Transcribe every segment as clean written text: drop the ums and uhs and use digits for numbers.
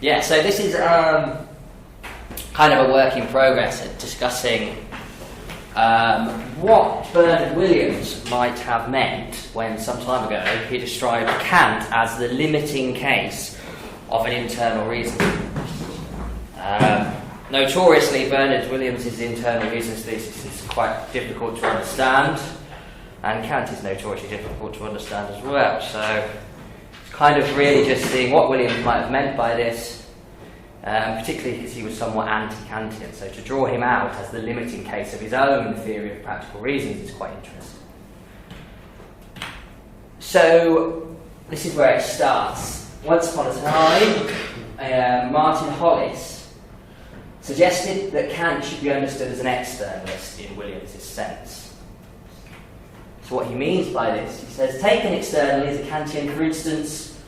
Yeah, so this is kind of a work in progress at discussing what Bernard Williams might have meant when some time ago he described Kant as the limiting case of an internal reason. Notoriously, Bernard Williams' internal reasons thesis is quite difficult to understand, and Kant is notoriously difficult to understand as well. So it's kind of really just seeing what Williams might have meant by this, particularly because he was somewhat anti-Kantian. So to draw him out as the limiting case of his own theory of practical reasons is quite interesting. So this is where it starts. Once upon a time, Martin Hollis suggested that Kant should be understood as an externalist in Williams' sense. So what he means by this, he says, taken externally as a Kantian, for instance,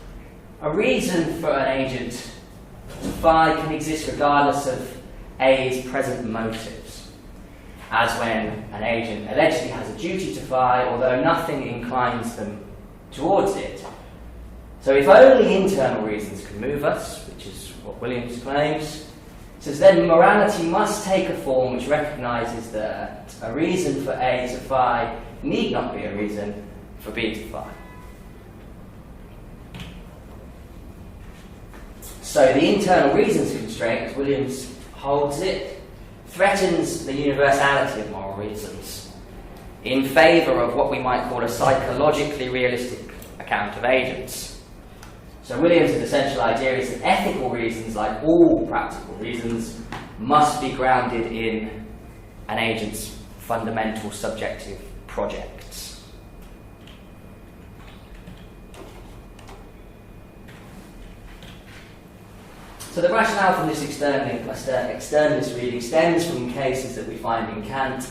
a reason for an agent to phi can exist regardless of A's present motives, as when an agent allegedly has a duty to phi, although nothing inclines them towards it. So if only internal reasons can move us, which is what Williams claims, says then morality must take a form which recognises that a reason for A to phi need not be a reason for B to phi. So the internal reasons constraint, as Williams holds it, threatens the universality of moral reasons in favour of what we might call a psychologically realistic account of agents. So Williams' essential idea is that ethical reasons, like all practical reasons, must be grounded in an agent's fundamental subjective projects. So the rationale from this externalist reading stems from cases that we find in Kant,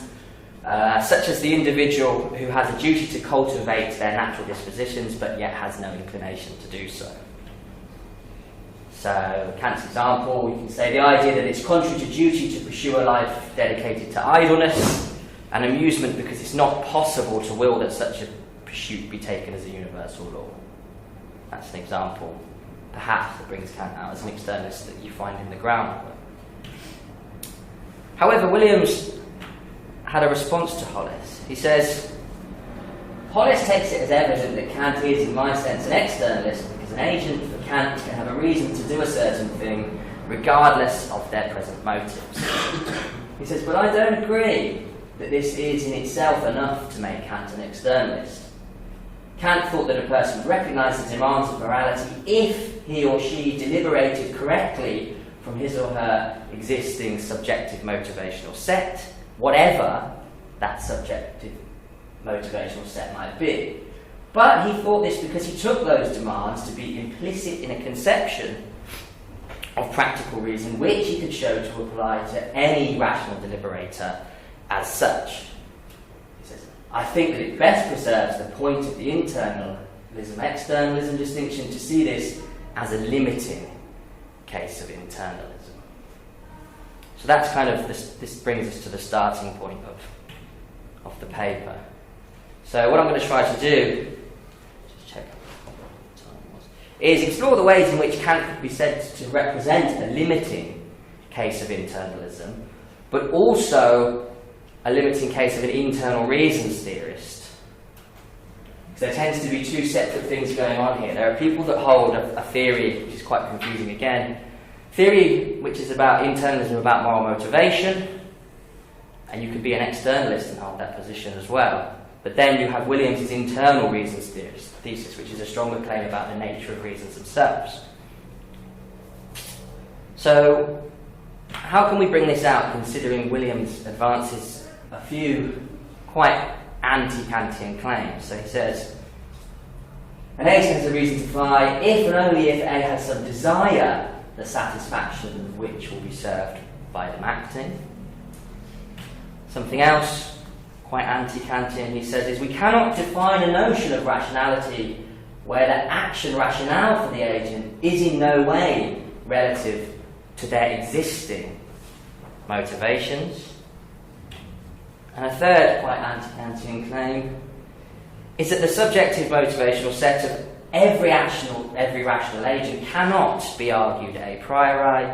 such as the individual who has a duty to cultivate their natural dispositions but yet has no inclination to do so. So, Kant's example, we can say the idea that it's contrary to duty to pursue a life dedicated to idleness and amusement because it's not possible to will that such a pursuit be taken as a universal law. That's an example, perhaps, that brings Kant out as an externalist that you find in the groundwork. However, Williams had a response to Hollis. He says, Hollis takes it as evident that Kant is, in my sense, an externalist because an agent for Kant can have a reason to do a certain thing regardless of their present motives. He says, but I don't agree that this is in itself enough to make Kant an externalist. Kant thought that a person would recognise the demands of morality if he or she deliberated correctly from his or her existing subjective motivational set, whatever that subjective motivational set might be. But he thought this because he took those demands to be implicit in a conception of practical reason which he could show to apply to any rational deliberator as such. He says, I think that it best preserves the point of the internalism-externalism distinction to see this as a limiting case of internalism. So that's kind of, this brings us to the starting point of the paper. So what I'm going to try to do, just check what time it was, is explore the ways in which Kant could be said to represent a limiting case of internalism, but also a limiting case of an internal reasons theorist. Because there tends to be two separate things going on here. There are people that hold a theory, which is quite confusing again, theory which is about internalism, about moral motivation, and you could be an externalist and hold that position as well. But then you have Williams' internal reasons thesis, which is a stronger claim about the nature of reasons themselves. So, how can we bring this out considering Williams advances a few quite anti-Kantian claims? So he says, an agent has a reason to phi if and only if A has some desire, the satisfaction of which will be served by them acting. Something else, quite anti-Kantian, he says, is we cannot define a notion of rationality where the action rationale for the agent is in no way relative to their existing motivations. And a third quite anti-Kantian claim is that the subjective motivational set of every rational agent cannot be argued a priori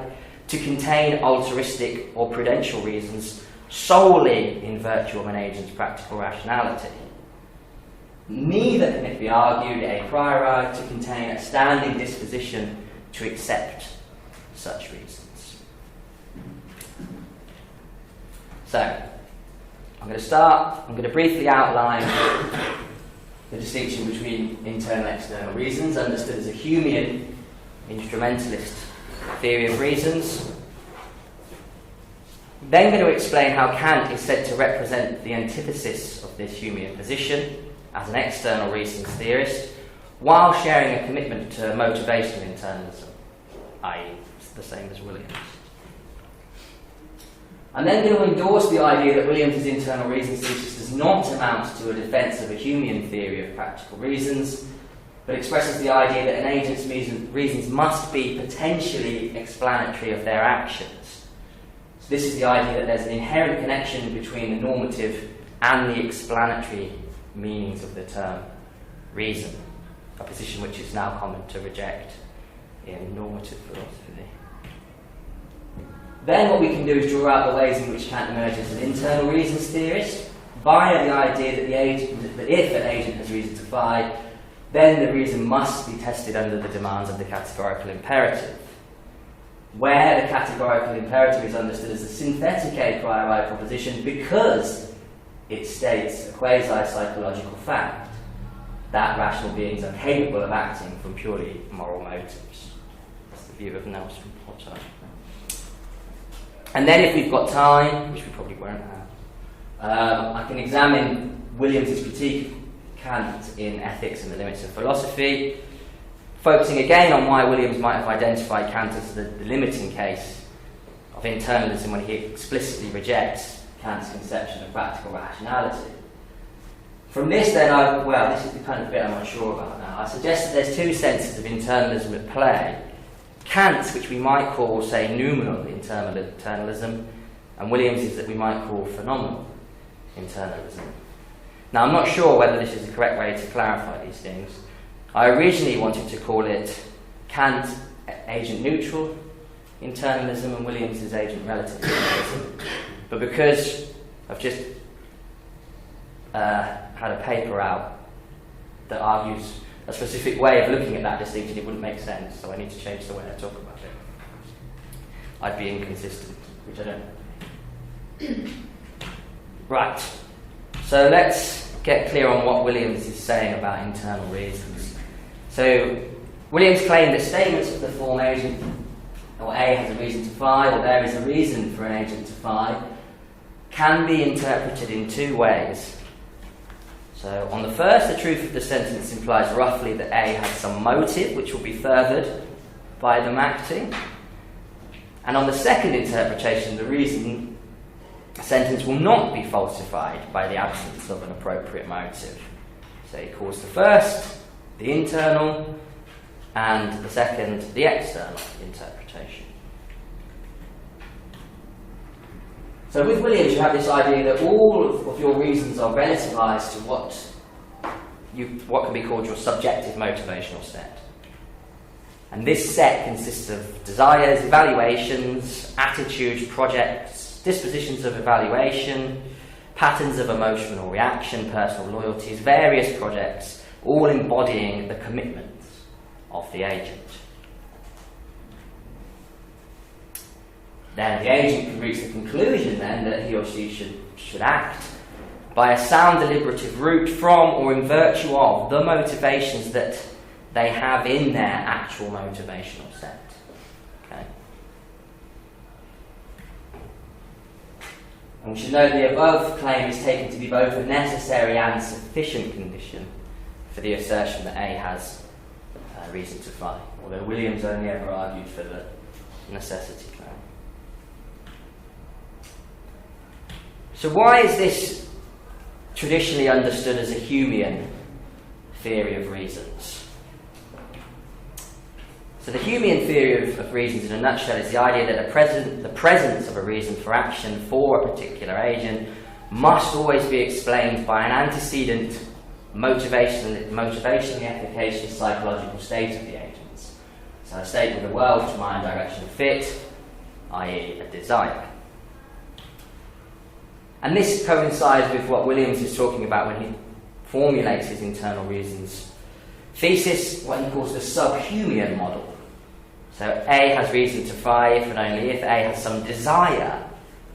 to contain altruistic or prudential reasons solely in virtue of an agent's practical rationality. Neither can it be argued a priori to contain a standing disposition to accept such reasons. So, I'm going to briefly outline the distinction between internal and external reasons, understood as a Humean instrumentalist theory of reasons. Then going to explain how Kant is said to represent the antithesis of this Humean position as an external reasons theorist, while sharing a commitment to motivational internalism, i.e. the same as Williams. I'm then going to endorse the idea that Williams' internal reasons thesis does not amount to a defence of a Humean theory of practical reasons, but expresses the idea that an agent's reasons must be potentially explanatory of their actions. So this is the idea that there's an inherent connection between the normative and the explanatory meanings of the term reason, a position which is now common to reject in normative philosophy. Then what we can do is draw out the ways in which Kant emerges as an internal reasons theorist via the idea that if an agent has reason to phi, then the reason must be tested under the demands of the categorical imperative, where the categorical imperative is understood as a synthetic a priori proposition because it states a quasi-psychological fact that rational beings are capable of acting from purely moral motives. That's the view of Nelson Potter. And then if we've got time, which we probably won't have, I can examine Williams' critique of Kant in Ethics and the Limits of Philosophy, focusing again on why Williams might have identified Kant as the limiting case of internalism when he explicitly rejects Kant's conception of practical rationality. From this then, this is the kind of bit I'm not sure about now. I suggest that there's two senses of internalism at play. Kant's, which we might call, say, noumenal internalism, and Williams's that we might call phenomenal internalism. Now, I'm not sure whether this is the correct way to clarify these things. I originally wanted to call it Kant agent-neutral internalism and Williams's agent-relative internalism, but because I've just had a paper out that argues a specific way of looking at that distinction, it wouldn't make sense, so I need to change the way I talk about it. I'd be inconsistent, which I don't. Right, so let's get clear on what Williams is saying about internal reasons. So, Williams claimed that statements of the form agent, or A has a reason to phi, or there is a reason for an agent to phi, can be interpreted in two ways. So, on the first, the truth of the sentence implies roughly that A has some motive which will be furthered by them acting. And on the second interpretation, the reason sentence will not be falsified by the absence of an appropriate motive. So he calls the first the internal and the second the external interpretation. So with Williams you have this idea that all of your reasons are relativized to what can be called your subjective motivational set. And this set consists of desires, evaluations, attitudes, projects, dispositions of evaluation, patterns of emotional reaction, personal loyalties, various projects, all embodying the commitments of the agent. Then the agent can reach the conclusion then that he or she should act by a sound deliberative route from or in virtue of the motivations that they have in their actual motivational set. Okay. And we should note the above claim is taken to be both a necessary and sufficient condition for the assertion that A has reason to phi, although Williams only ever argued for the necessity claim. So why is this traditionally understood as a Humean theory of reasons? So the Humean theory of reasons in a nutshell is the idea that the presence of a reason for action for a particular agent must always be explained by an antecedent motivationally efficacious psychological state of the agents. So a state with a world to mind direction fit, i.e. a desire. And this coincides with what Williams is talking about when he formulates his internal reasons thesis, what he calls the subhumian model. So A has reason to phi if and only if A has some desire,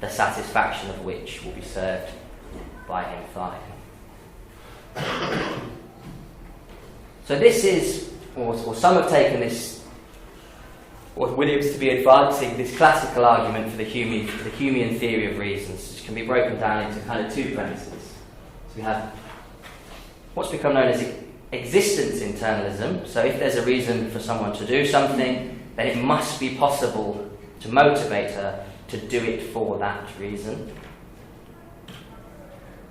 the satisfaction of which will be served by him phi. So this is, or some have taken this, or Williams to be advancing this classical argument for the Humean theory of reasons, which can be broken down into kind of two premises. So we have what's become known as existence internalism. So if there's a reason for someone to do something, then it must be possible to motivate her to do it for that reason.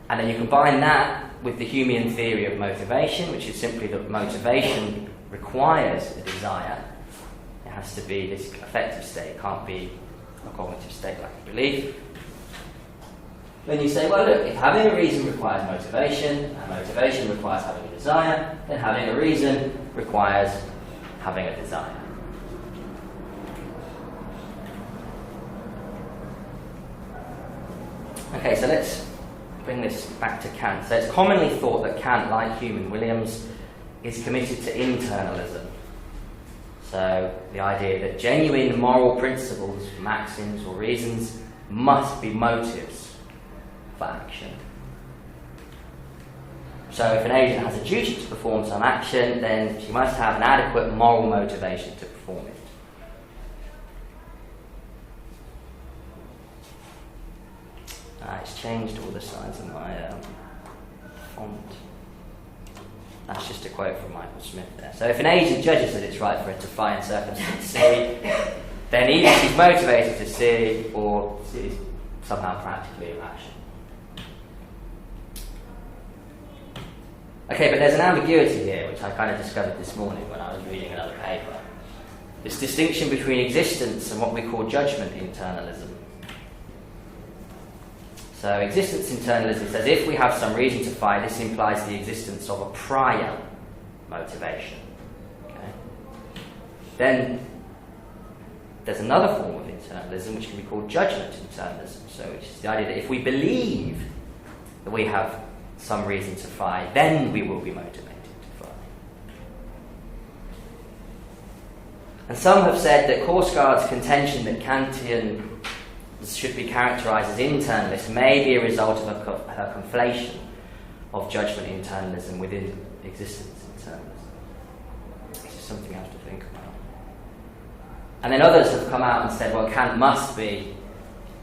And then you combine that with the Humean theory of motivation, which is simply that motivation requires a desire. It has to be this affective state, it can't be a cognitive state like a belief. Then you say, well look, if having a reason requires motivation, and motivation requires having a desire, then having a reason requires having a desire. Okay, so let's bring this back to Kant. So it's commonly thought that Kant, like Hume and Williams, is committed to internalism. So the idea that genuine moral principles, maxims or reasons must be motives for action. So if an agent has a duty to perform some action, then she must have an adequate moral motivation to perform it. It's changed all the size of my font. That's just a quote from Michael Smith there. So if an agent judges that it's right for her to find circumstance C, then either she's motivated to C or she's somehow practically irrational. Okay, but there's an ambiguity here, which I kind of discovered this morning when I was reading another paper. This distinction between existence and what we call judgment internalism. So existence internalism says if we have some reason to phi, this implies the existence of a prior motivation. Okay? Then there's another form of internalism which can be called judgment internalism. So which is the idea that if we believe that we have some reason to phi, then we will be motivated to phi. And some have said that Korsgaard's contention that Kantian should be characterised as internalist may be a result of her conflation of judgment internalism within existence internalism. This is something I have to think about. And then others have come out and said, well, Kant must be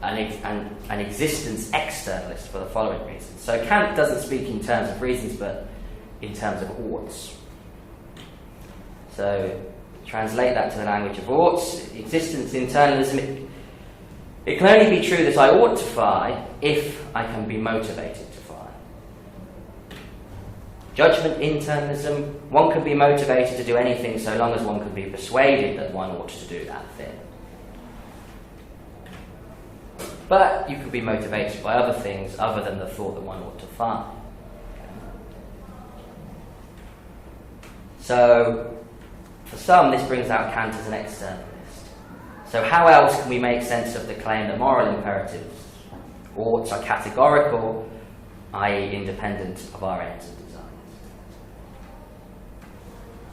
an existence externalist for the following reasons. So Kant doesn't speak in terms of reasons, but in terms of oughts. So translate that to the language of oughts. Existence internalism, it can only be true that I ought to phi if I can be motivated to phi. Judgment internalism, one can be motivated to do anything so long as one can be persuaded that one ought to do that thing. But you can be motivated by other things other than the thought that one ought to phi. So, for some, this brings out Kant as an externalist. So how else can we make sense of the claim that moral imperatives, oughts, are categorical, i.e. independent of our ends and desires?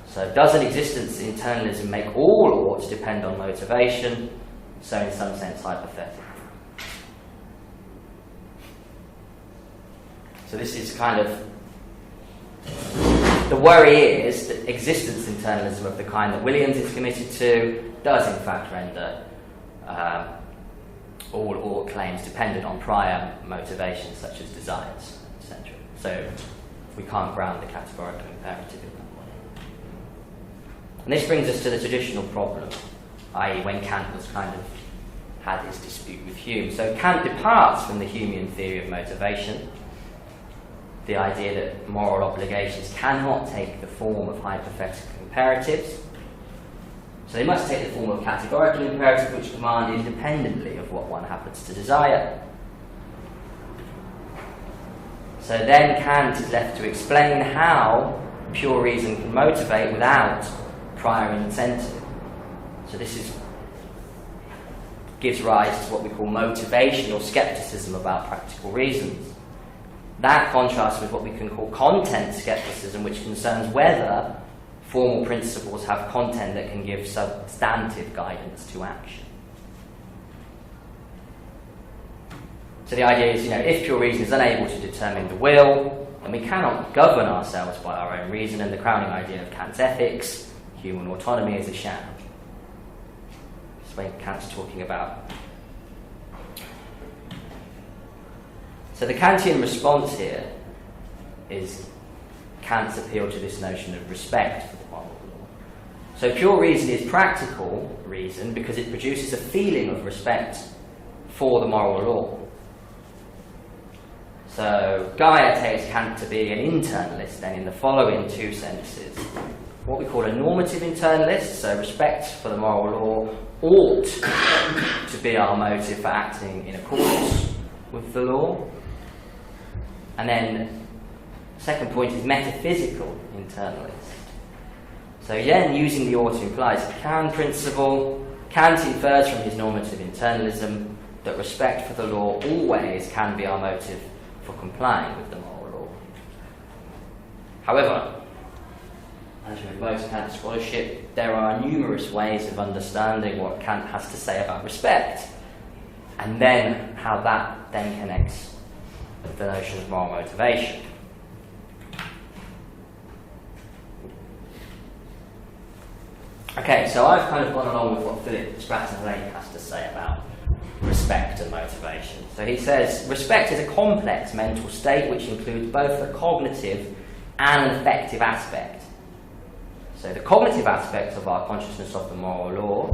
So does an existence internalism make all oughts depend on motivation? So in some sense hypothetical. So this is kind of, the worry is that existence internalism of the kind that Williams is committed to does in fact render all ought claims dependent on prior motivations such as desires, etc. So we can't ground the categorical imperative in that way. And this brings us to the traditional problem, i.e. when Kant was kind of had his dispute with Hume. So Kant departs from the Humean theory of motivation, the idea that moral obligations cannot take the form of hypothetical imperatives. So they must take the form of categorical imperatives which command independently of what one happens to desire. So then Kant is left to explain how pure reason can motivate without prior incentive. So this gives rise to what we call motivational skepticism about practical reasons. That contrasts with what we can call content skepticism, which concerns whether formal principles have content that can give substantive guidance to action. So the idea is, if pure reason is unable to determine the will, then we cannot govern ourselves by our own reason, and the crowning idea of Kant's ethics, human autonomy, is a sham. That's what Kant's talking about. So the Kantian response here is Kant's appeal to this notion of respect for the moral law. So pure reason is practical reason because it produces a feeling of respect for the moral law. So Gaia takes Kant to be an internalist then in the following two senses. What we call a normative internalist, so respect for the moral law ought to be our motive for acting in accordance with the law. And then second point is metaphysical internalist. So again, using the ought implies a Kant principle. Kant infers from his normative internalism that respect for the law always can be our motive for complying with the moral law. However, as with most Kant scholarship, there are numerous ways of understanding what Kant has to say about respect, and then how that then connects with the notion of moral motivation. Okay, so I've kind of gone along with what Philip Rationality has to say about respect and motivation. So he says, respect is a complex mental state which includes both a cognitive and an affective aspect. So the cognitive aspect of our consciousness of the moral law,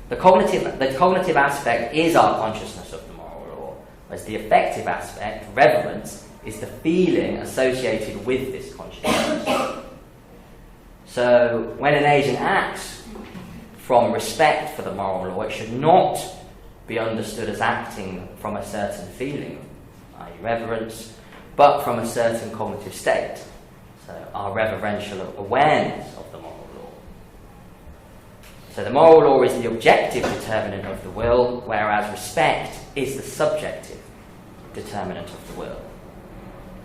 the cognitive aspect is our consciousness of the moral law, whereas the affective aspect, reverence, is the feeling associated with this consciousness. So when an agent acts from respect for the moral law, it should not be understood as acting from a certain feeling, i.e. reverence, but from a certain cognitive state. So our reverential awareness of the moral law. So the moral law is the objective determinant of the will, whereas respect is the subjective determinant of the will.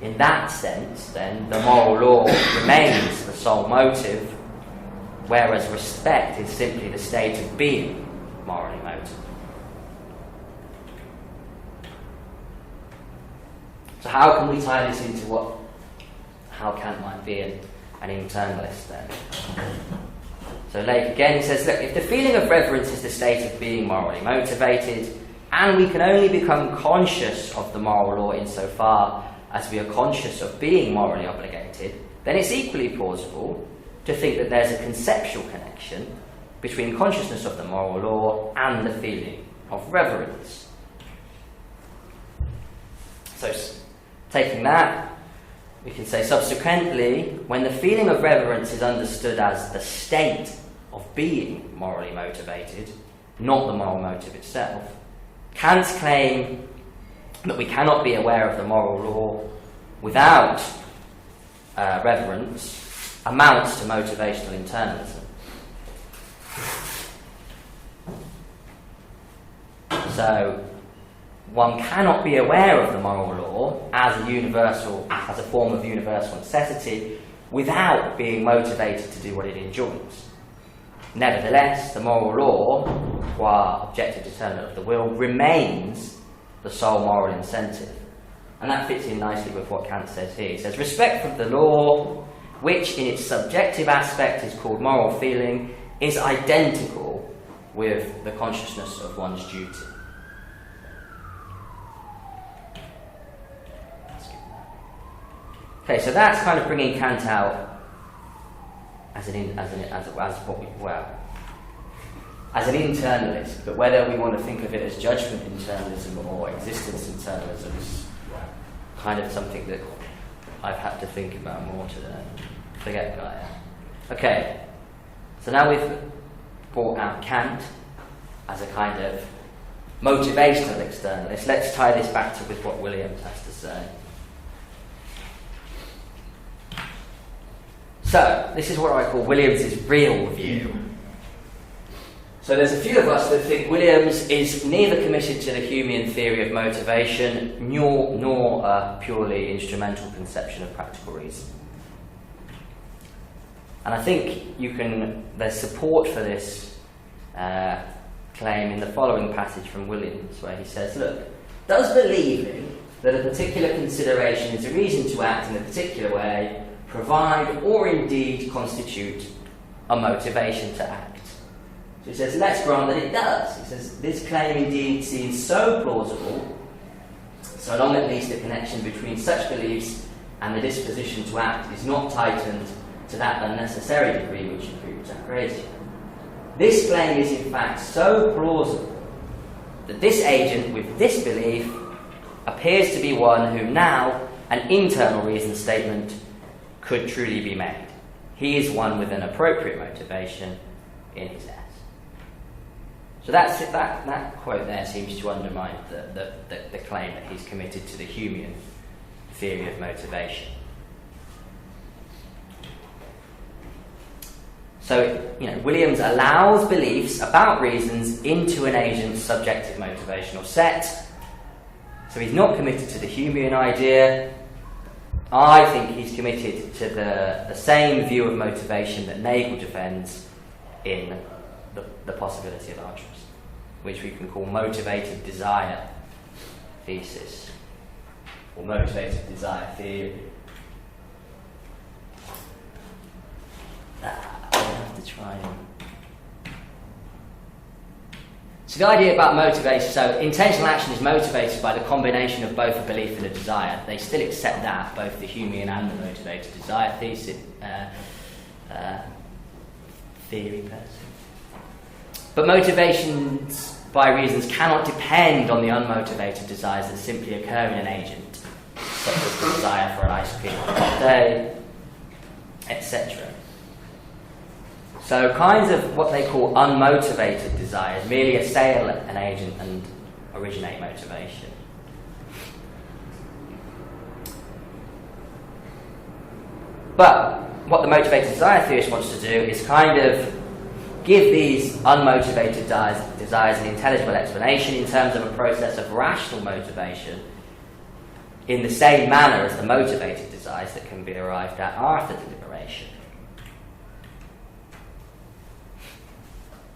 In that sense, then, the moral law remains the sole motive, whereas respect is simply the state of being morally motive. So how can we tie this into how Kant might be an internalist then? So Lake again says, look, if the feeling of reverence is the state of being morally motivated, and we can only become conscious of the moral law insofar as we are conscious of being morally obligated, then it's equally plausible to think that there's a conceptual connection between consciousness of the moral law and the feeling of reverence. So, taking that, we can say subsequently, when the feeling of reverence is understood as the state of being morally motivated, not the moral motive itself, Kant's claim that we cannot be aware of the moral law without reverence amounts to motivational internalism. So, one cannot be aware of the moral law as a form of universal necessity without being motivated to do what it enjoins. Nevertheless, the moral law, qua objective determinant of the will, remains the sole moral incentive. And that fits in nicely with what Kant says here. He says, respect for the law, which in its subjective aspect is called moral feeling, is identical with the consciousness of one's duty. Okay, so that's kind of bringing Kant out as an internalist, but whether we want to think of it as judgment internalism or existence internalism is kind of something that I've had to think about more today. Forget Gaia. Okay, so now we've brought out Kant as a kind of motivational externalist. Let's tie this back to with what Williams has to say. So, this is what I call Williams's real view. So there's a few of us that think Williams is neither committed to the Humean theory of motivation nor a purely instrumental conception of practical reason. And I think there's support for this claim in the following passage from Williams, where he says, look, does believing that a particular consideration is a reason to act in a particular way provide or indeed constitute a motivation to act? So he says, let's grant that it does. He says, this claim indeed seems so plausible, so long at least the connection between such beliefs and the disposition to act is not tightened to that unnecessary degree which improves accuracy. This claim is in fact so plausible that this agent with this belief appears to be one whom now an internal reason statement could truly be made. He is one with an appropriate motivation in his S. So that quote there seems to undermine the claim that he's committed to the Humean theory of motivation. So, Williams allows beliefs about reasons into an agent's subjective motivational set. So he's not committed to the Humean idea. I think he's committed to the same view of motivation that Nagel defends in the possibility of altruism, which we can call motivated desire thesis, or motivated desire theory. I have to try and... So the idea about motivation, so intentional action is motivated by the combination of both a belief and a desire. They still accept that, both the Humean and the motivated desire thesis, theory person. But motivations by reasons cannot depend on the unmotivated desires that simply occur in an agent, such as the desire for an ice cream on a hot day, etc. So kinds of what they call unmotivated desires merely assail an agent and originate motivation. But what the motivated desire theorist wants to do is kind of give these unmotivated desires an intelligible explanation in terms of a process of rational motivation in the same manner as the motivated desires that can be arrived at after deliberation.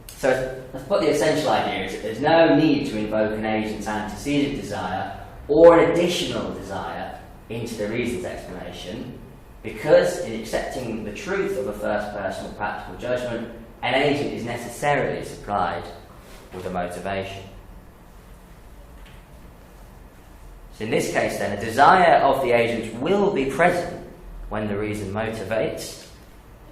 So what the essential idea is that there's no need to invoke an agent's antecedent desire or an additional desire into the reason's explanation, because in accepting the truth of a first personal practical judgment, an agent is necessarily supplied with a motivation. So in this case then, a desire of the agent will be present when the reason motivates,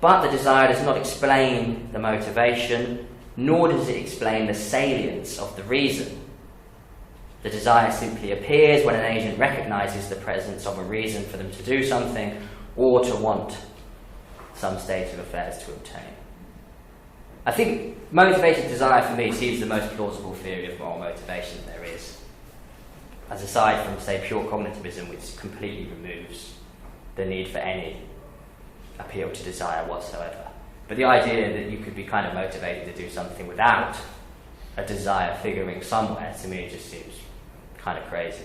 but the desire does not explain the motivation, nor does it explain the salience of the reason. The desire simply appears when an agent recognises the presence of a reason for them to do something or to want some state of affairs to obtain. I think motivated desire for me seems the most plausible theory of moral motivation there is, as aside from, say, pure cognitivism, which completely removes the need for any appeal to desire whatsoever. But the idea that you could be kind of motivated to do something without a desire figuring somewhere, to me, just seems kind of crazy,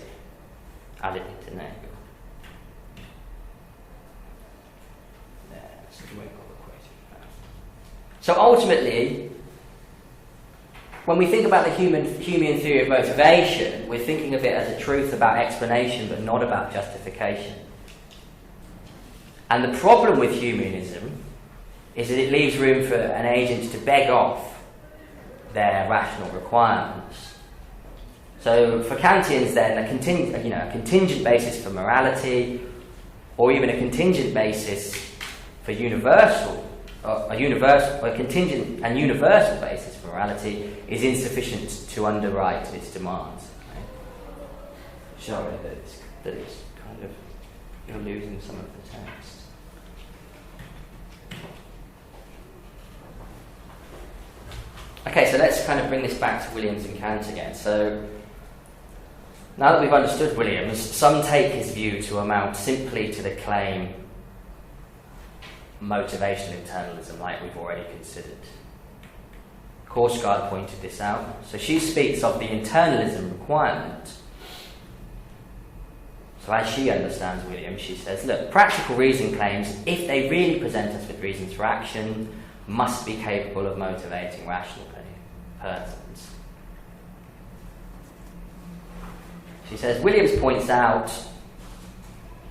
as it did to Nagel. So ultimately, when we think about the Humean theory of motivation, we're thinking of it as a truth about explanation, but not about justification. And the problem with Humeanism is that it leaves room for an agent to beg off their rational requirements. So for Kantians then, a contingent basis for morality, or even a contingent basis for a contingent and universal basis for morality is insufficient to underwrite its demands. Right? Sorry, that it's kind of, you're losing some of the text. Okay, so let's kind of bring this back to Williams and Kant again. So, now that we've understood Williams, some take his view to amount simply to the claim motivational internalism, like we've already considered. Korsgaard pointed this out. So she speaks of the internalism requirement. So as she understands Williams, she says, look, practical reason claims, if they really present us with reasons for action, must be capable of motivating rational persons. She says, Williams points out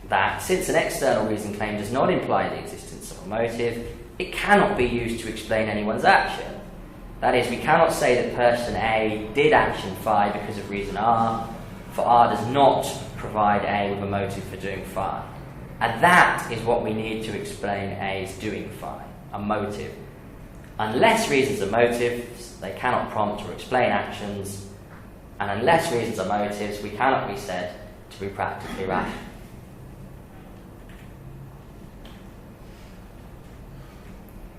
that since an external reason claim does not imply the existence of a motive, it cannot be used to explain anyone's action. That is, we cannot say that person A did action phi because of reason R, for R does not provide A with a motive for doing phi. And that is what we need to explain A's doing phi, a motive. Unless reasons are motives, they cannot prompt or explain actions, and unless reasons are motives, we cannot be said to be practically rational.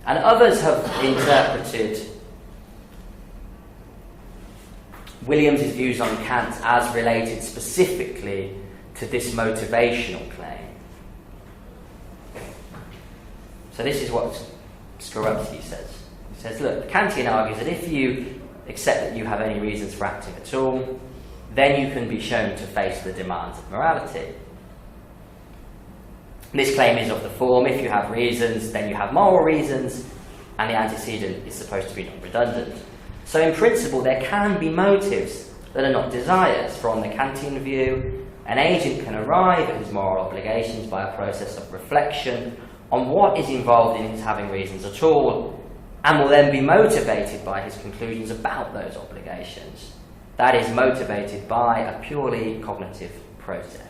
And others have interpreted Williams' views on Kant as related specifically to this motivational claim. So this is what Skorupski says. He says, look, Kantian argues that if you accept that you have any reasons for acting at all, then you can be shown to face the demands of morality. This claim is of the form, if you have reasons, then you have moral reasons, and the antecedent is supposed to be non-redundant. So in principle, there can be motives that are not desires. From the Kantian view, an agent can arrive at his moral obligations by a process of reflection on what is involved in his having reasons at all, and will then be motivated by his conclusions about those obligations. That is, motivated by a purely cognitive process.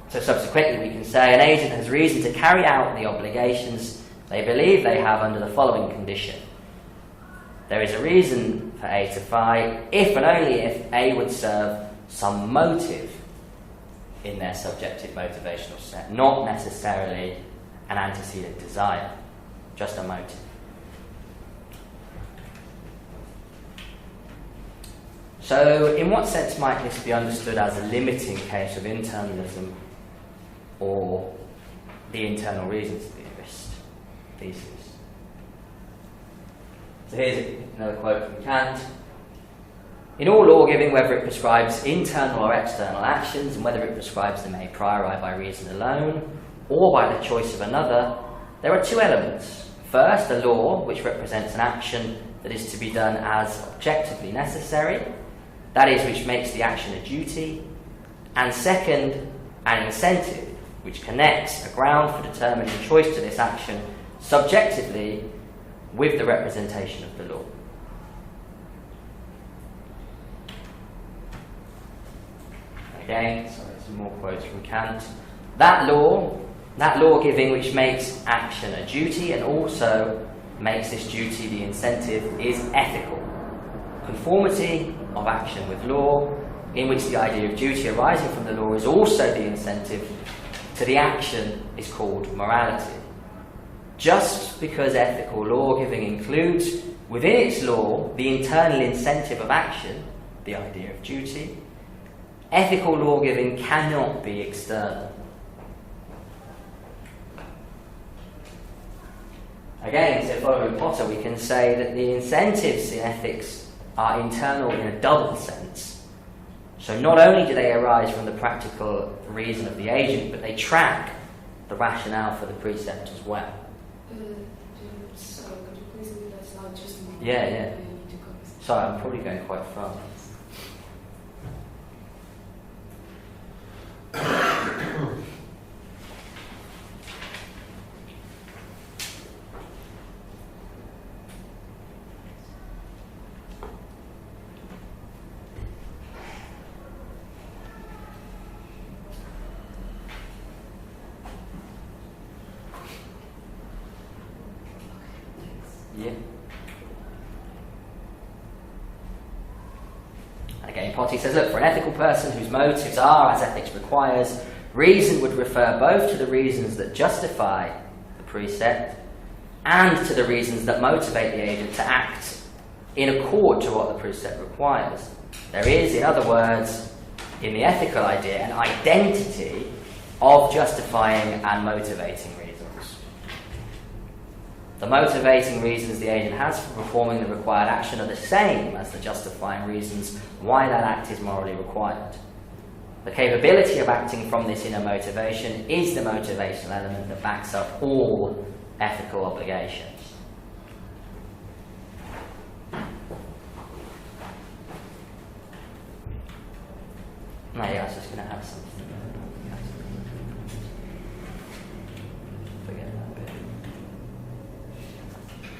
So subsequently we can say an agent has reason to carry out the obligations they believe they have under the following condition. There is a reason for A to phi if and only if A would serve some motive in their subjective motivational set, not necessarily an antecedent desire, just a motive. So in what sense might this be understood as a limiting case of internalism or the internal reasons thesis? So here's another quote from Kant. In all law-giving, whether it prescribes internal or external actions, and whether it prescribes them a priori by reason alone, or by the choice of another, there are two elements. First, a law, which represents an action that is to be done as objectively necessary, that is, which makes the action a duty, and second, an incentive, which connects a ground for determining choice to this action subjectively with the representation of the law. Again, sorry, some more quotes from Kant. That law-giving which makes action a duty and also makes this duty the incentive is ethical. Conformity of action with law, in which the idea of duty arising from the law is also the incentive to the action, is called morality. Just because ethical law-giving includes within its law the internal incentive of action, the idea of duty, ethical law-giving cannot be external. Again, so following Potter, we can say that the incentives in ethics are internal in a double sense. So not only do they arise from the practical reason of the agent, but they track the rationale for the precept as well. Sorry, could you please read that out just a Yeah. Sorry, I'm probably going quite fast. Yeah. And again, Potty says, look, for an ethical person whose motives are, as ethics requires, reason would refer both to the reasons that justify the precept and to the reasons that motivate the agent to act in accord to what the precept requires. There is, in other words, in the ethical idea, an identity of justifying and motivating reasons. The motivating reasons the agent has for performing the required action are the same as the justifying reasons why that act is morally required. The capability of acting from this inner motivation is the motivational element that backs up all ethical obligations. No, yeah, I was just going to add something. Forget that bit.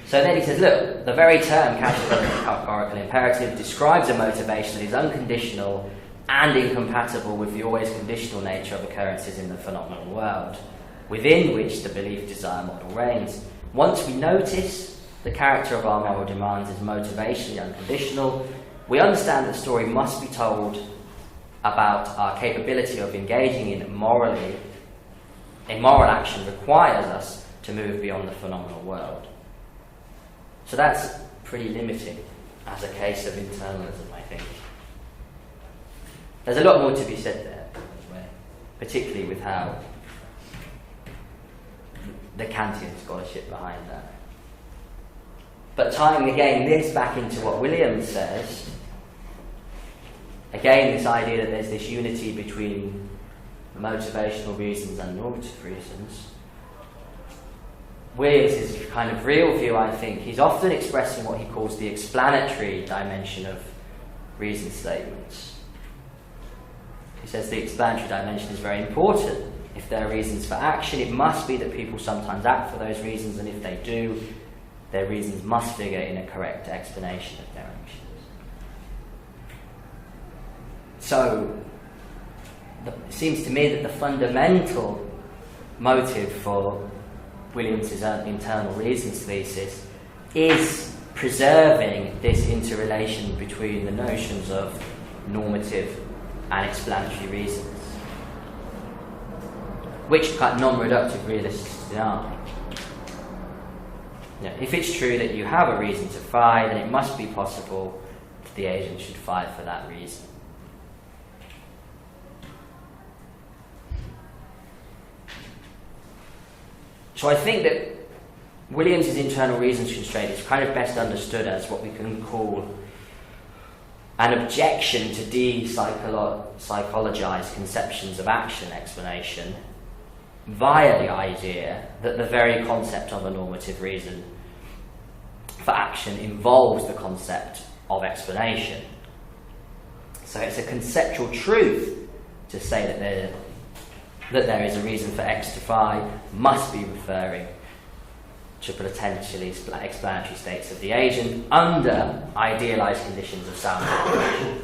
So then he says, look, the very term categorical imperative describes a motivation that is unconditional and incompatible with the always conditional nature of occurrences in the phenomenal world, within which the belief-desire model reigns. Once we notice the character of our moral demands is motivationally unconditional, we understand that the story must be told about our capability of engaging in moral action requires us to move beyond the phenomenal world. So that's pretty limiting as a case of internalism, I think. There's a lot more to be said there, particularly with how the Kantian scholarship behind that. But tying again this back into what Williams says, again this idea that there's this unity between motivational reasons and normative reasons, Williams' kind of real view, I think, he's often expressing what he calls the explanatory dimension of reason statements. He says the explanatory dimension is very important. If there are reasons for action, it must be that people sometimes act for those reasons, and if they do, their reasons must figure in a correct explanation of their actions. So, it seems to me that the fundamental motive for Williams's internal reasons thesis is preserving this interrelation between the notions of normative and explanatory reasons, which non-reductive realists deny. If it's true that you have a reason to phi, then it must be possible that the agent should phi for that reason. So I think that Williams's internal reasons constraint is kind of best understood as what we can call an objection to de-psychologized conceptions of action explanation via the idea that the very concept of a normative reason for action involves the concept of explanation. So it's a conceptual truth to say that there is a reason for X to phi must be referring to potentially explanatory states of the agent under idealized conditions of sound operation.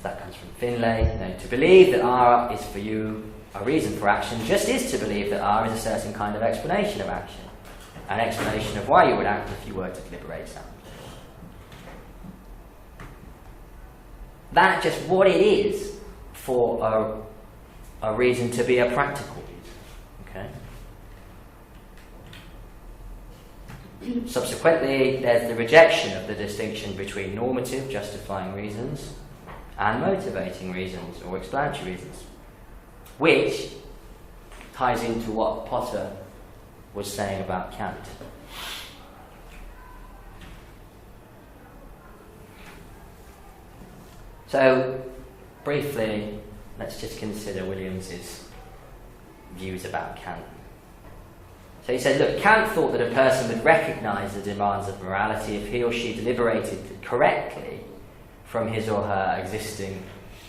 That comes from Finlay. To believe that R is for you a reason for action just is to believe that R is a certain kind of explanation of action, an explanation of why you would act if you were to deliberate sound. That's just what it is for a reason to be a practical reason. Okay? Subsequently, there's the rejection of the distinction between normative, justifying reasons and motivating reasons or explanatory reasons, which ties into what Potter was saying about Kant. So, briefly, let's just consider Williams's views about Kant. So he said, look, Kant thought that a person would recognise the demands of morality if he or she deliberated correctly from his or her existing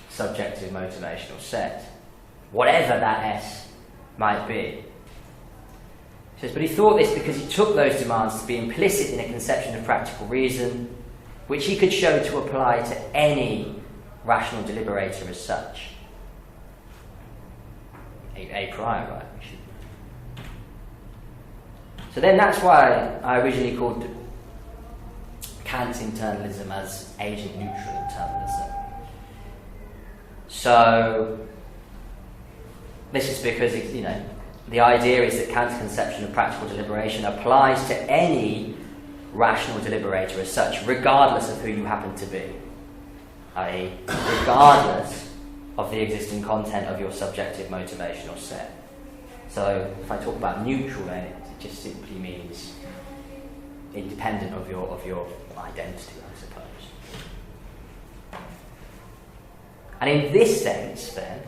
subjective motivational set, whatever that S might be. He says, but he thought this because he took those demands to be implicit in a conception of practical reason, which he could show to apply to any rational deliberator as such. A priori. So then that's why I originally called Kant's internalism as agent-neutral internalism. So this is because, you know, the idea is that Kant's conception of practical deliberation applies to any rational deliberator as such, regardless of who you happen to be, i.e., regardless of the existing content of your subjective motivational set. So, if I talk about neutral, then it just simply means independent of your identity, I suppose. And in this sense, then,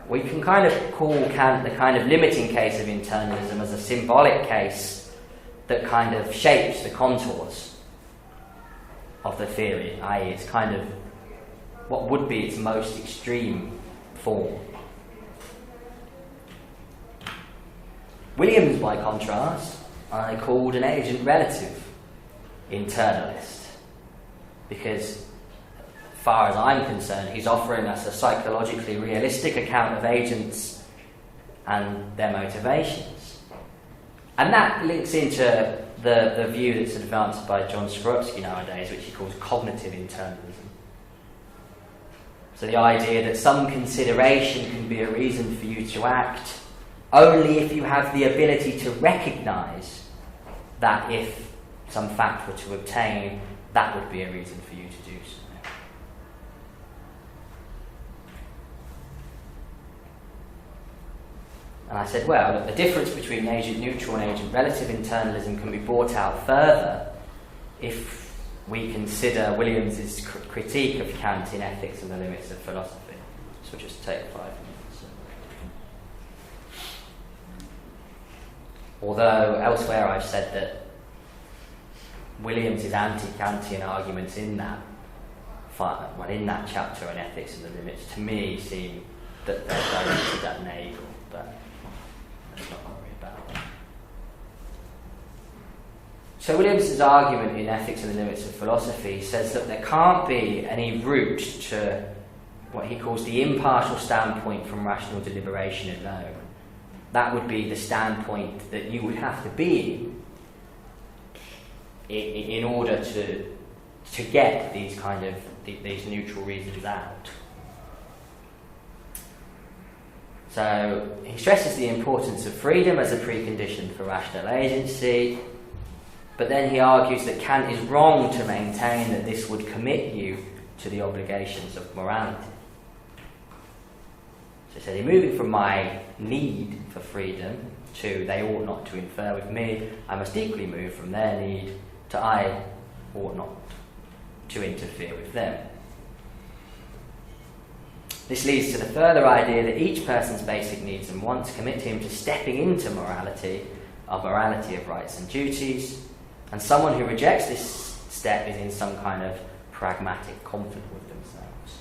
we can kind of call Kant the kind of limiting case of internalism as a symbolic case that kind of shapes the contours of the theory, i.e. it's kind of what would be its most extreme form. Williams, by contrast, I called an agent-relative internalist, because as far as I'm concerned, he's offering us a psychologically realistic account of agents and their motivations. And that links into the view that's advanced by John Skorupski nowadays, which he calls cognitive internalism. So the idea that some consideration can be a reason for you to act only if you have the ability to recognise that if some fact were to obtain, that would be a reason for you to do so. And I said, well, look, the difference between agent-neutral and agent-relative internalism can be brought out further if we consider Williams's critique of Kant in Ethics and the Limits of Philosophy. So we'll just take 5 minutes. Although elsewhere I've said that Williams's anti-Kantian arguments in that chapter on Ethics and the Limits, to me, seem that they're directed at Nagel, but let's not worry about that. So Williams's argument in Ethics and the Limits of Philosophy says that there can't be any route to what he calls the impartial standpoint from rational deliberation alone. That would be the standpoint that you would have to be in order to get these kind of these neutral reasons out. So he stresses the importance of freedom as a precondition for rational agency, but then he argues that Kant is wrong to maintain that this would commit you to the obligations of morality. So he said, moving from my need for freedom to they ought not to infer with me, I must equally move from their need to I ought not to interfere with them. This leads to the further idea that each person's basic needs and wants commit him to stepping into morality of rights and duties, and someone who rejects this step is in some kind of pragmatic conflict with themselves.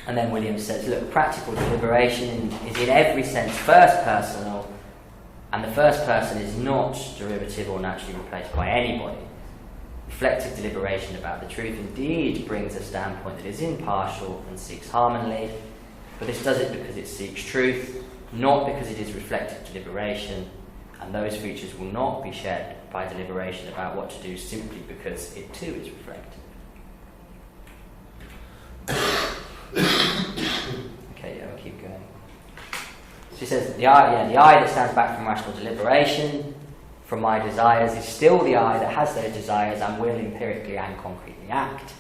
And then Williams says, look, practical deliberation is in every sense first personal, and the first person is not derivative or naturally replaced by anybody. Reflective deliberation about the truth indeed brings a standpoint that is impartial and seeks harmony, but this does it because it seeks truth, not because it is reflective deliberation, and those features will not be shared by deliberation about what to do simply because it too is reflective. Okay, I'll keep going. So he says, the I that stands back from rational deliberation, from my desires, is still the I that has those desires and will empirically and concretely act.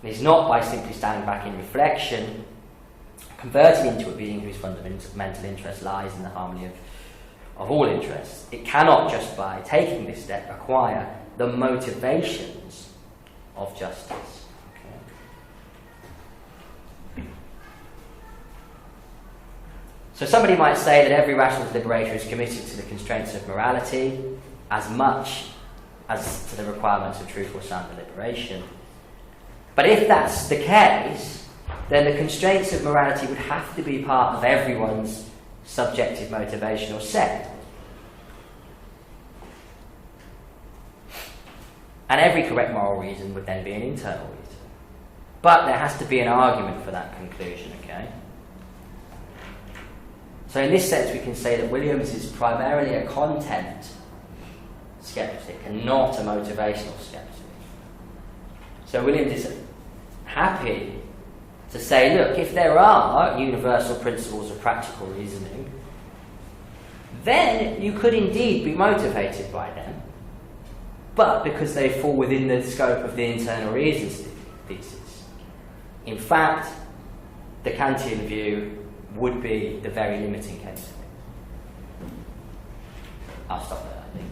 It is not by simply standing back in reflection, converting into a being whose fundamental interest lies in the harmony of all interests. It cannot, just by taking this step, acquire the motivations of justice. So somebody might say that every rational deliberator is committed to the constraints of morality as much as to the requirements of truthful sound deliberation. But if that's the case, then the constraints of morality would have to be part of everyone's subjective motivational set. And every correct moral reason would then be an internal reason. But there has to be an argument for that conclusion, okay? So in this sense we can say that Williams is primarily a content skeptic and not a motivational skeptic. So Williams happy to say, look, if there are universal principles of practical reasoning, then you could indeed be motivated by them, but because they fall within the scope of the internal reasons thesis. In fact, the Kantian view would be the very limiting case. I'll stop there, I think.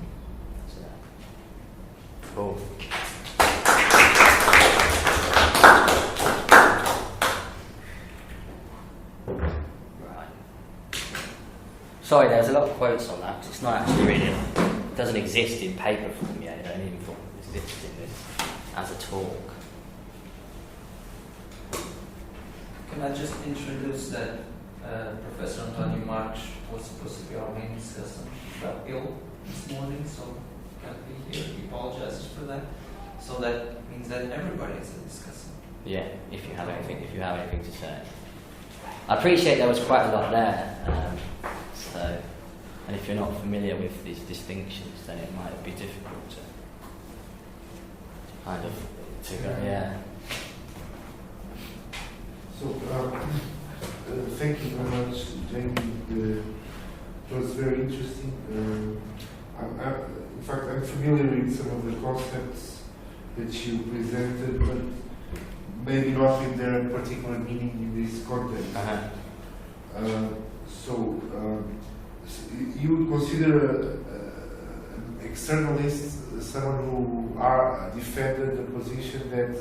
So, cool. Sorry, there's a lot of quotes on that, because it's not actually really, it doesn't exist in paper form yet, it only exists in this as a talk. Can I just introduce that Professor Antonio Marques was supposed to be our main discussant, got ill this morning, so can't be here. He apologizes for that. So that means that everybody is a discussant. Yeah, if you have anything to say. I appreciate there was quite a lot there. So, and if you're not familiar with these distinctions, then it might be difficult to kind of go, yeah. So, thank you very much, Jamie. It was very interesting. In fact, I'm familiar with some of the concepts that you presented, but maybe not with their particular meaning in this context. You would consider an externalist someone who defended the position that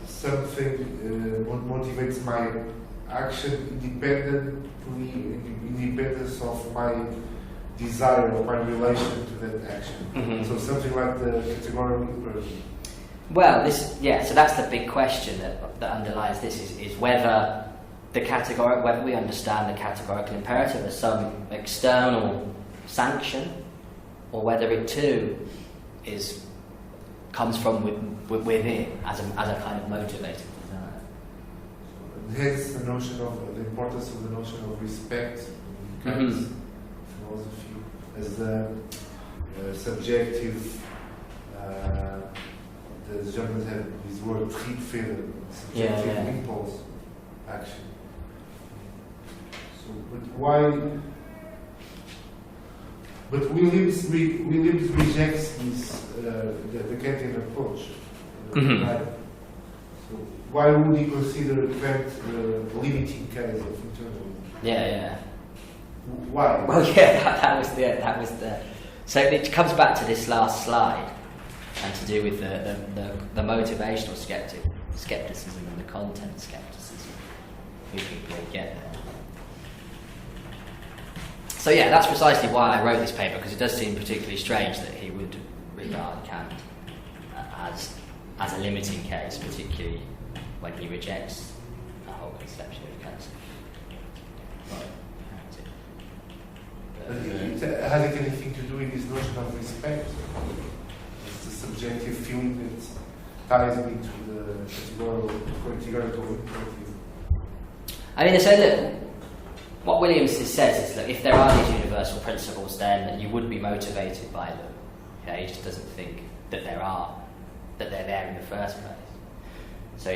something motivates my action independence of my desire, of my relation to that action. Mm-hmm. So something like the categorical imperative. Well, so that's the big question that underlies this is whether whether we understand the categorical imperative as some external sanction, or whether it too comes from within as a kind of motivated desire. Hence the notion of the importance of the notion of respect in Kant's philosophy as the subjective. The Germans have this word Triebfeder, subjective impulse action. So, but why? But Williams rejects this the Kantian approach. Right? So why would he consider Kant a limiting case of internal? Yeah. Why? Well, yeah, that was the. So it comes back to this last slide, and to do with the motivational skepticism and the content skepticism. We people get there. So yeah, that's precisely why I wrote this paper, because it does seem particularly strange that he would regard Kant as a limiting case, particularly when he rejects the whole conception of Kant. Has it anything to do with this notion of respect? It's the subjective feeling that ties into the categorical imperative. I mean, so look, what Williams says is that if there are these universal principles, then you would be motivated by them. Okay? He just doesn't think that they're there in the first place. So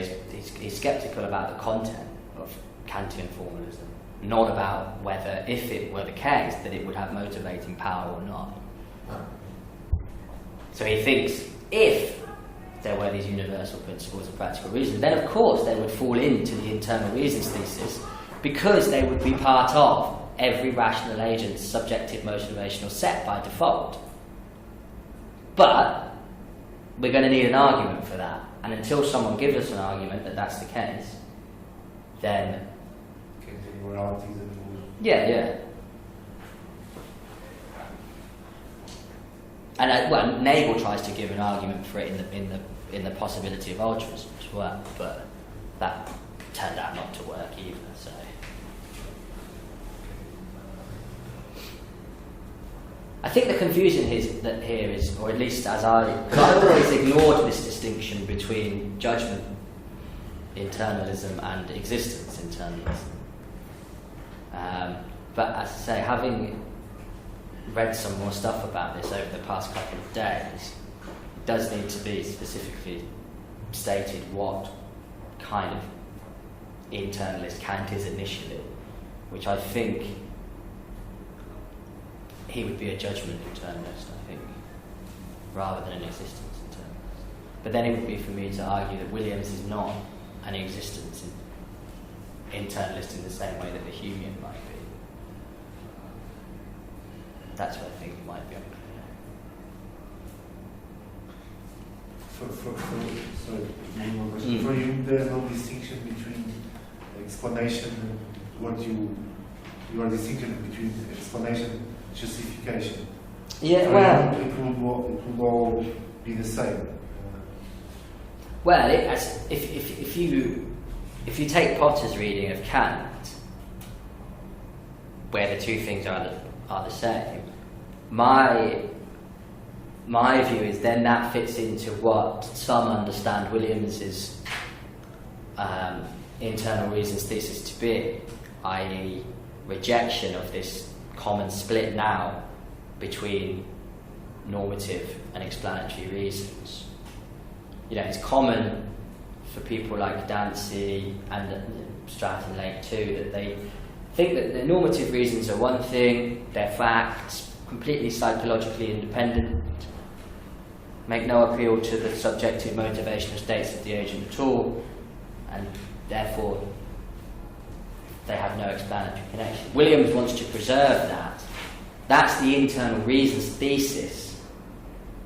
he's sceptical about the content of Kantian formalism, not about whether, if it were the case, that it would have motivating power or not. So he thinks if there were these universal principles of practical reason, then of course they would fall into the internal reasons thesis, because they would be part of every rational agent's subjective motivational set by default. But we're going to need an argument for that, and until someone gives us an argument that that's the case, then yeah. And Nagel tries to give an argument for it in the possibility of altruism as well, but that turned out not to work either. So. I think the confusion here is, or at least because I always ignored this distinction between judgment internalism and existence internalism. But as I say, having read some more stuff about this over the past couple of days, it does need to be specifically stated what kind of internalist Kant is initially, which I think he would be a judgment internalist, I think, rather than an existence internalist. But then it would be for me to argue that Williams is not an existence internalist in the same way that the Humean might be. That's what I think it might be unclear. Sorry, one more question. For you, there's no distinction between explanation and what you are distinction between explanation and justification. Yeah, So well, it would all be the same. well, if you take Potter's reading of Kant, where the two things are the same, my view is then that fits into what some understand Williams's internal reasons thesis to be, i.e. rejection of this common split now between normative and explanatory reasons. You know, it's common for people like Dancy and Stratton Lake too, that they think that the normative reasons are one thing, they're facts, completely psychologically independent, make no appeal to the subjective motivational states of the agent at all, and therefore they have no explanatory connection. Williams wants to preserve that. That's the internal reasons thesis.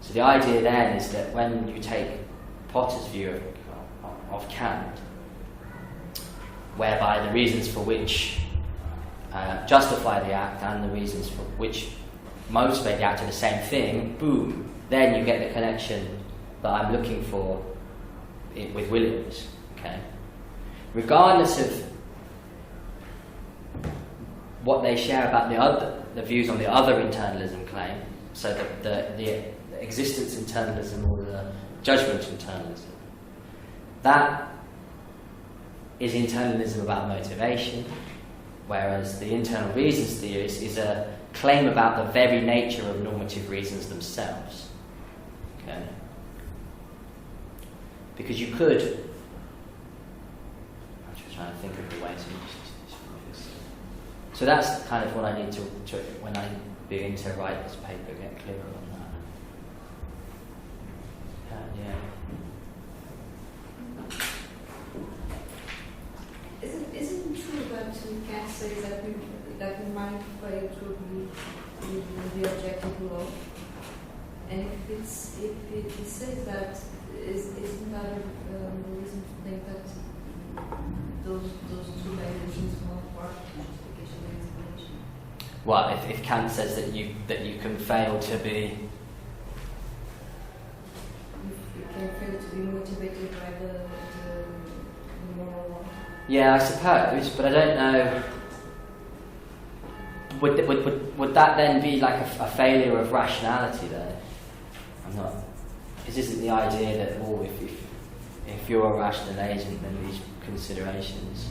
So the idea then is that when you take Potter's view of Kant, whereby the reasons for which justify the act and the reasons for which motivate the act are the same thing, boom, then you get the connection that I'm looking for with Williams. Okay, regardless of what they share about the views on the other internalism claim, so the existence internalism or the judgment internalism, that is internalism about motivation, whereas the internal reasons theorist is a claim about the very nature of normative reasons themselves. Okay? Because you could, I'm just trying to think of the ways in which this. So that's kind of what I need to when I begin to write this paper, get clearer on that. Yeah. Isn't it true that we can't say that we might fail to be the objective law? And if it says that, isn't that a reason to think that those two dimensions are part of justification and explanation? Well, if Kant says that you can fail to be, You can fail to be motivated by the moral law. yeah, I suppose, but I don't know. Would that then be like a failure of rationality though? I'm not. This isn't the idea that if you're a rational agent, then these considerations.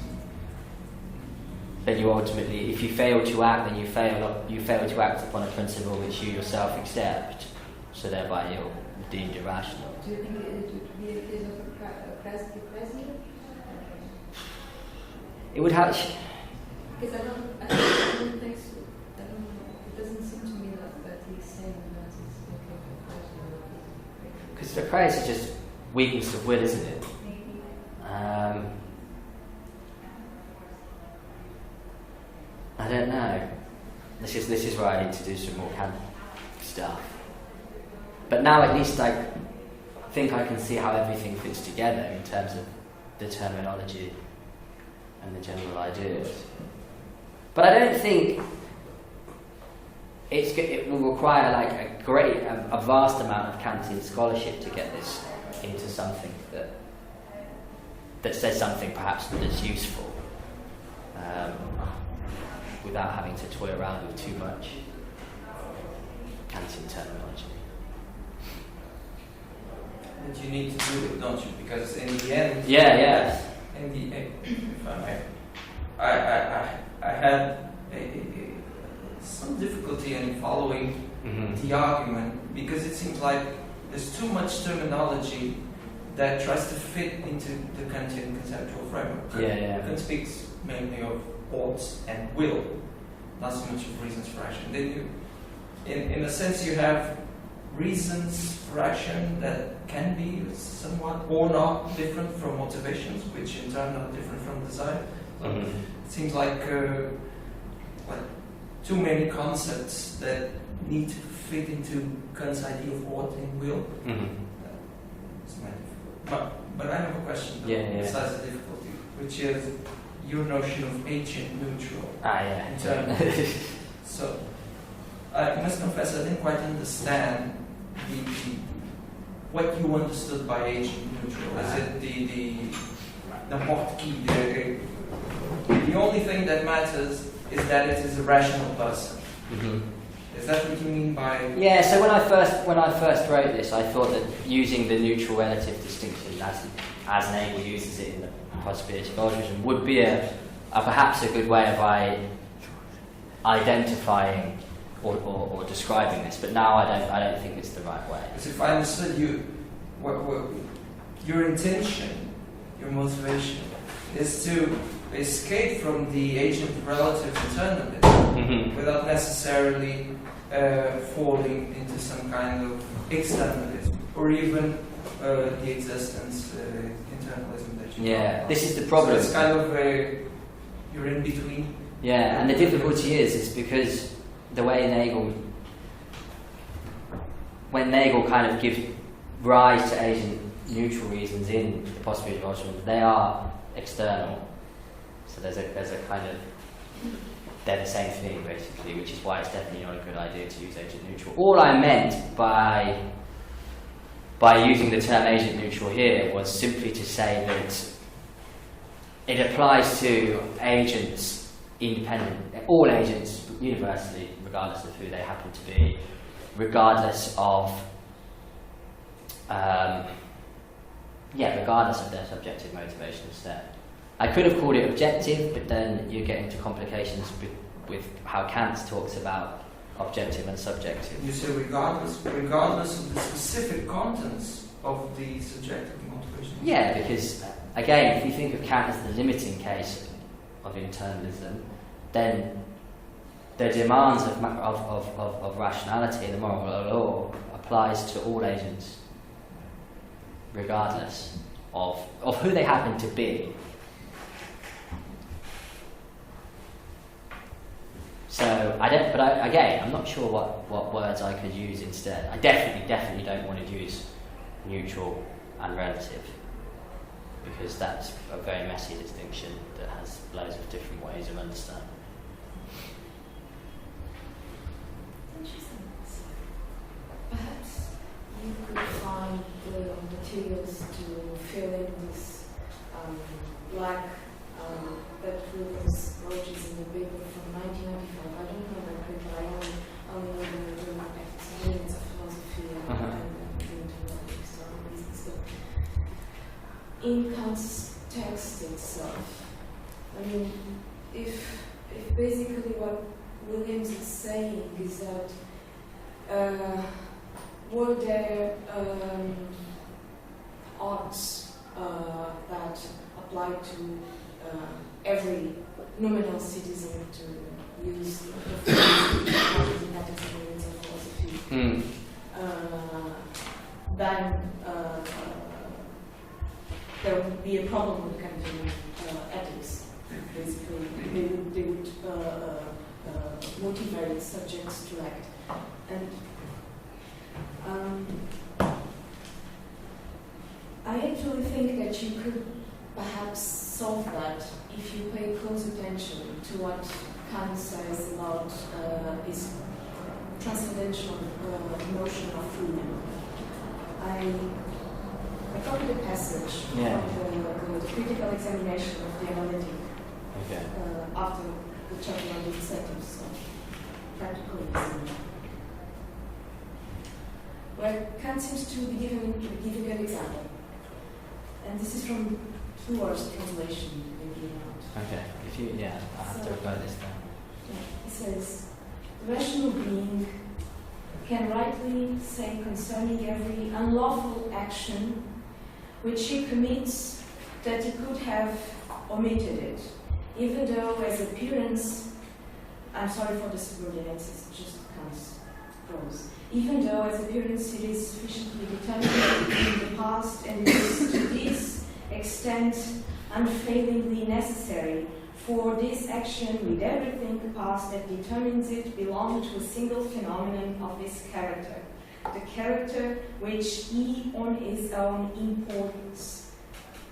Then you ultimately, if you fail to act, then you fail to act upon a principle which you yourself accept. So thereby you're deemed irrational. Do you think it would be a case of capacity president? It would have. Because I don't think so. I don't know. It doesn't seem to me that he's saying that it's okay for president. Because the praise is just weakness of will, isn't it? I don't know. This is where I need to do some more Kant stuff. But now at least I think I can see how everything fits together in terms of the terminology and the general ideas. But I don't think it will require like a vast amount of Kantian scholarship to get this into something that says something perhaps that's useful, without having to toy around with too much Kantian terminology. And you need to do it, don't you? Because in the end, Yeah. in the end, if I may, I had some difficulty in following the argument because it seems like there's too much terminology that tries to fit into the Kantian conceptual framework. Kant speaks mainly of ought and will, not so much of reasons for action. In a sense, you have reasons for action that can be somewhat or not different from motivations, which in turn are different from desire. So it seems like too many concepts that need to fit into Kant's idea of ought and will. But I have a question besides the difficulty, which is your notion of agent neutral. So I must confess I didn't quite understand what you understood by agent neutral. Is it the Mortki, the only thing that matters is that it is a rational person? Is that what you mean by? Yeah. So when I first wrote this, I thought that using the neutral relative distinction as Nagel uses it in the possibility of altruism would be perhaps a good way of identifying or describing this. But now I don't think it's the right way. Because if I understood you, what your intention, your motivation, is to escape from the agent relative internalism without necessarily falling into some kind of externalism or even the existence internalism that you talk. This is the problem. So it's kind of you're in between. Yeah, and the difficulty is because the way when Nagel kind of gives rise to agent neutral reasons in the possibility of altruism, they are external. So there's a kind of, they're the same thing basically, which is why it's definitely not a good idea to use agent neutral. All I meant by using the term agent neutral here was simply to say that it applies to agents independent, all agents universally, regardless of who they happen to be, regardless of their subjective motivation set. I could have called it objective, but then you get into complications with how Kant talks about objective and subjective. You say regardless of the specific contents of the subjective motivation? Yeah, because again, if you think of Kant as the limiting case of internalism, then the demands of rationality in the moral law applies to all agents, regardless of who they happen to be. So I'm not sure what words I could use instead. I definitely don't want to use neutral and relative, because that's a very messy distinction that has loads of different ways of understanding. Interesting. Perhaps you could find the materials to fill in this lack that Williams Rogers in the paper from 1995. I don't know that paper. I only know the experience of philosophy and the external reasons. But in Kant's text itself, I mean, if basically what Williams is saying is that were there odds that apply to every nominal citizen, to use the phrase in that experience of philosophy, then there would be a problem with Kantian ethics. Basically, they would motivate subjects to act. And I actually think that you could perhaps solve that if you pay close attention to what Kant says about his transcendental notion of freedom. I copied a passage from the critical examination of the analytic after the chapter on the incentives of practical reasoning, where Kant seems to be giving an example. And this is from Fluor's translation, maybe not. Okay, I have to write this down. Yeah, it says, the rational being can rightly say concerning every unlawful action which he commits that he could have omitted it, even though as appearance, I'm sorry for the subordinates, it's just Kant's prose. Even though as appearance it is sufficiently determined in the past and is to this extent unfailingly necessary, for this action with everything past that determines it belong to a single phenomenon of this character, the character which he on his own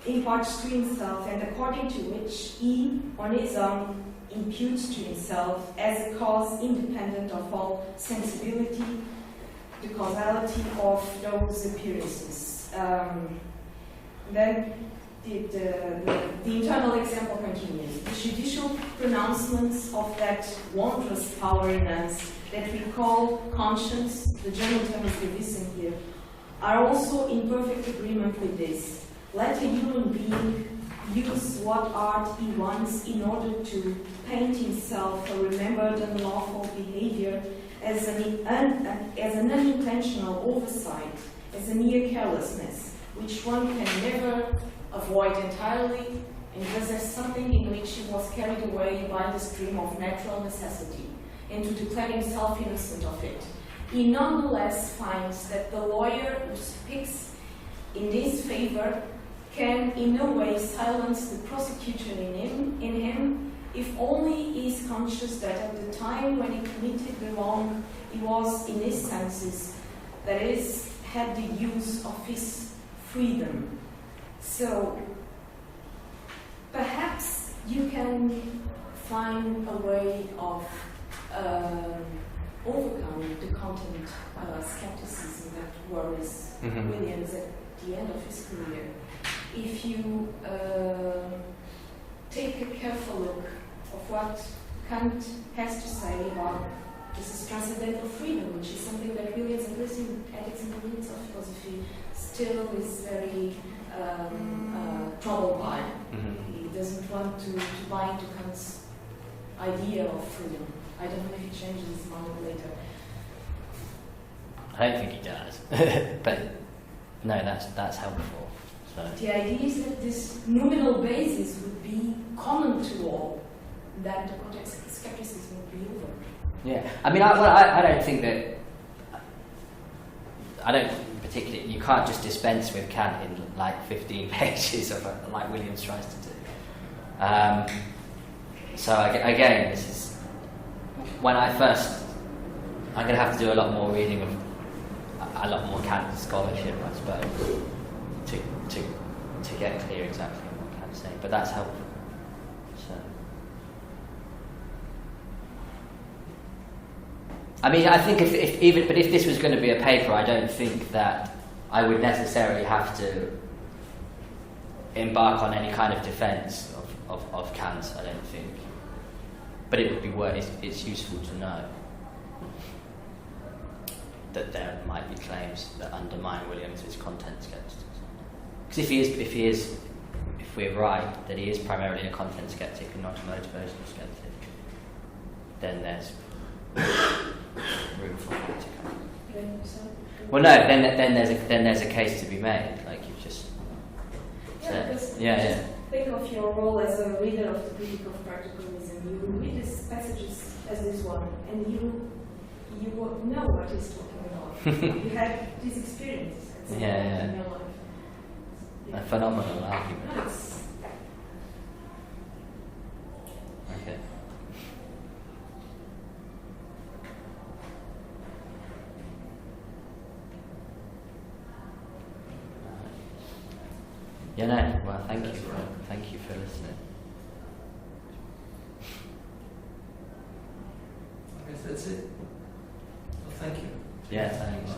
imparts to himself, and according to which he on his own imputes to himself as a cause independent of all sensibility, the causality of those appearances. Then the internal example continues. The judicial pronouncements of that wondrous power in us that we call conscience, the German term is Gewissen here, are also in perfect agreement with this. Let a human being use what art he wants in order to paint himself a remembered unlawful behavior as an unintentional oversight, as a mere carelessness, which one can never avoid entirely, and just as something in which he was carried away by the stream of natural necessity, and to declare himself innocent of it. He nonetheless finds that the lawyer who speaks in this favor can in no way silence the prosecutor in him, if only he is conscious that at the time when he committed the wrong, he was in his senses, that is, had the use of his freedom. So, perhaps you can find a way of overcoming the content skepticism that worries Williams at the end of his career. If you take a careful look of what Kant has to say about this is transcendental freedom, which is something that Williams, at least in Ethics and Limits of Philosophy, still is very troubled by. He doesn't want to buy into Kant's idea of freedom. I don't know if he changes his mind later. I don't think he does, but no, that's helpful. So. The idea is that this nominal basis would be common to all, that the context of skepticism would be over. Yeah, I mean, I don't think that. I don't particularly. You can't just dispense with Kant in like 15 pages of like Williams tries to do. So again, this is when I first. I'm going to have to do a lot more reading of a lot more Kant scholarship, I suppose, to get clear exactly what Kant's saying. But that's helpful. So. I mean, I think if this was going to be a paper, I don't think that I would necessarily have to embark on any kind of defence of Kant, I don't think. But it would be it's useful to know that there might be claims that undermine Williams' content skepticism. Because if we're right that he is primarily a content skeptic and not a motivational skeptic, then there's room for that to come. Well, no, then there's a case to be made, like you've just said. Think of your role as a reader of the Critique of Practicalism. You read these passages as this one, and you won't know what he's talking about. You had these experiences in your life. A phenomenal argument. Nice. Okay. Yeah, no. Well, thank you for listening. I guess that's it. Well, thank you. Yeah, thanks.